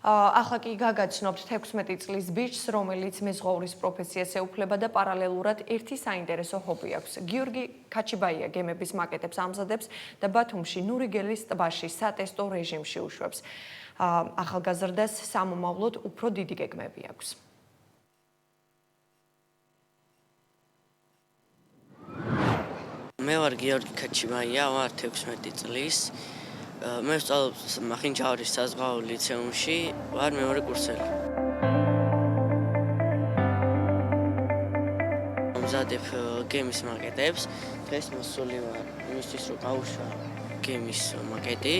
ახლა კი გაგაცნობთ 16 წლის ბიჭს, რომელიც მეზღვაურის პროფესიას ეუფლება და პარალელურად ერთი საინტერესო ჰობი აქვს. გიორგი ქაჩიბაია გემების მაკეტებს ამზადებს და ბათუმში ნურიგელის ტბაში სატესტო რეჟიმში უშვებს. ახალგაზრდას სამომავლოდ უფრო დიდი გეგმები აქვს. მე ვარ გიორგი ქაჩიბაია, ვარ 16 წლის. მე ვსწავლობ მახინჯაურის საზღვაო ლიცეუმში, ვარ მეორე კურსელი. ამზადებ გემის მაკეტებს. დღეს მოსული ვარ იმისთვის, რომ გავუშვა გემის მაკეტი.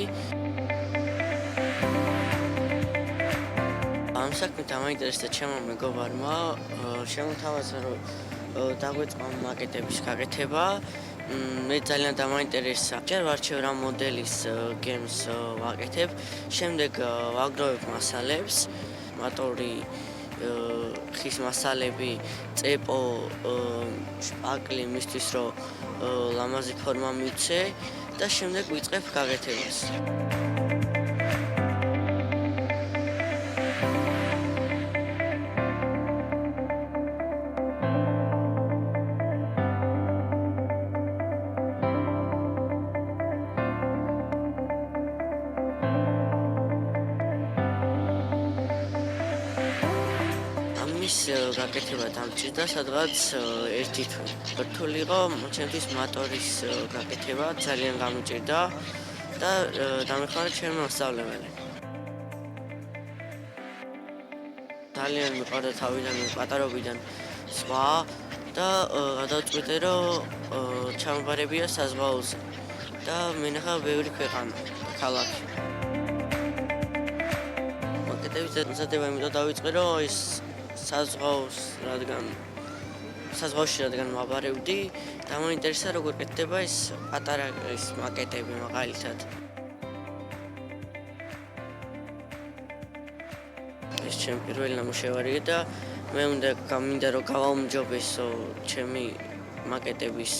ამ საქმით ამაინტერესდა ჩემო მეგობარმა, შემოთავაზა, რომ დაგვეწყო მაკეტების გაკეთება. მე ძალიან დამაინტერესა. ჯერ ვარჩევ რა მოდელის გემს ვაკეთებ, შემდეგ ვაგროვებ მასალებს, მატორი, ხის მასალები, წეპო, შპაკლი მისთვის, რომ ლამაზი ფორმა მივცე და შემდეგ ვიწყებ გაკეთებას. ამის გაკეთება დამჭირდა სადღაც ერთი თვე. რთული იყო ჩემთვის მატორის გაკეთება, ძალიან გამიჭირდა და დამეხმარა ჩემი მასწავლებელი. ძალიან მიყვარდა თავიდან პატარობიდან სხვა და გადავწყვიტე, რომ ჩამოყარებია საზღვაოზე და მენახა ბევრი ქვეყანა, ქალაქი. მაკეტების დამზადება იმიტომ დავიწყე, რომ ის საზღვაოში რადგან ვაბარებდი, დამაინტერესა როგორ კეთდება ეს პატარა მაკეტები მაგალითად. ეს ჩემი პირველი ნამუშევარია და მე მინდა რომ გავაუმჯობესო ჩემი მაკეტების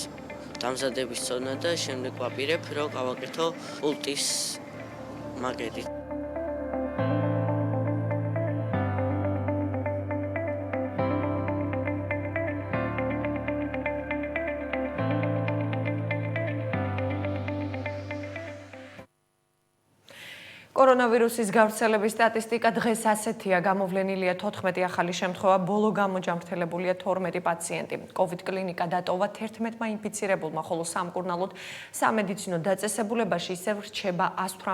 დამზადების ცოდნა და შემდეგ ვაპირებ, რომ გავაკეთო პულტის მაკეტი. კორონავირუსის გავრცელების სტატისტიკა დღეს ასეთია. გამოვლენილია 14 ახალი შემთხვევა, ბოლო გამოჯანმრთელებულია 12 პაციენტი. COVID კლინიკა დატოვა 11-მა ინფიცირებულმა, ხოლო სამკურნალოდ სამედიცინო დაწესებულებაში ისევ რჩება 118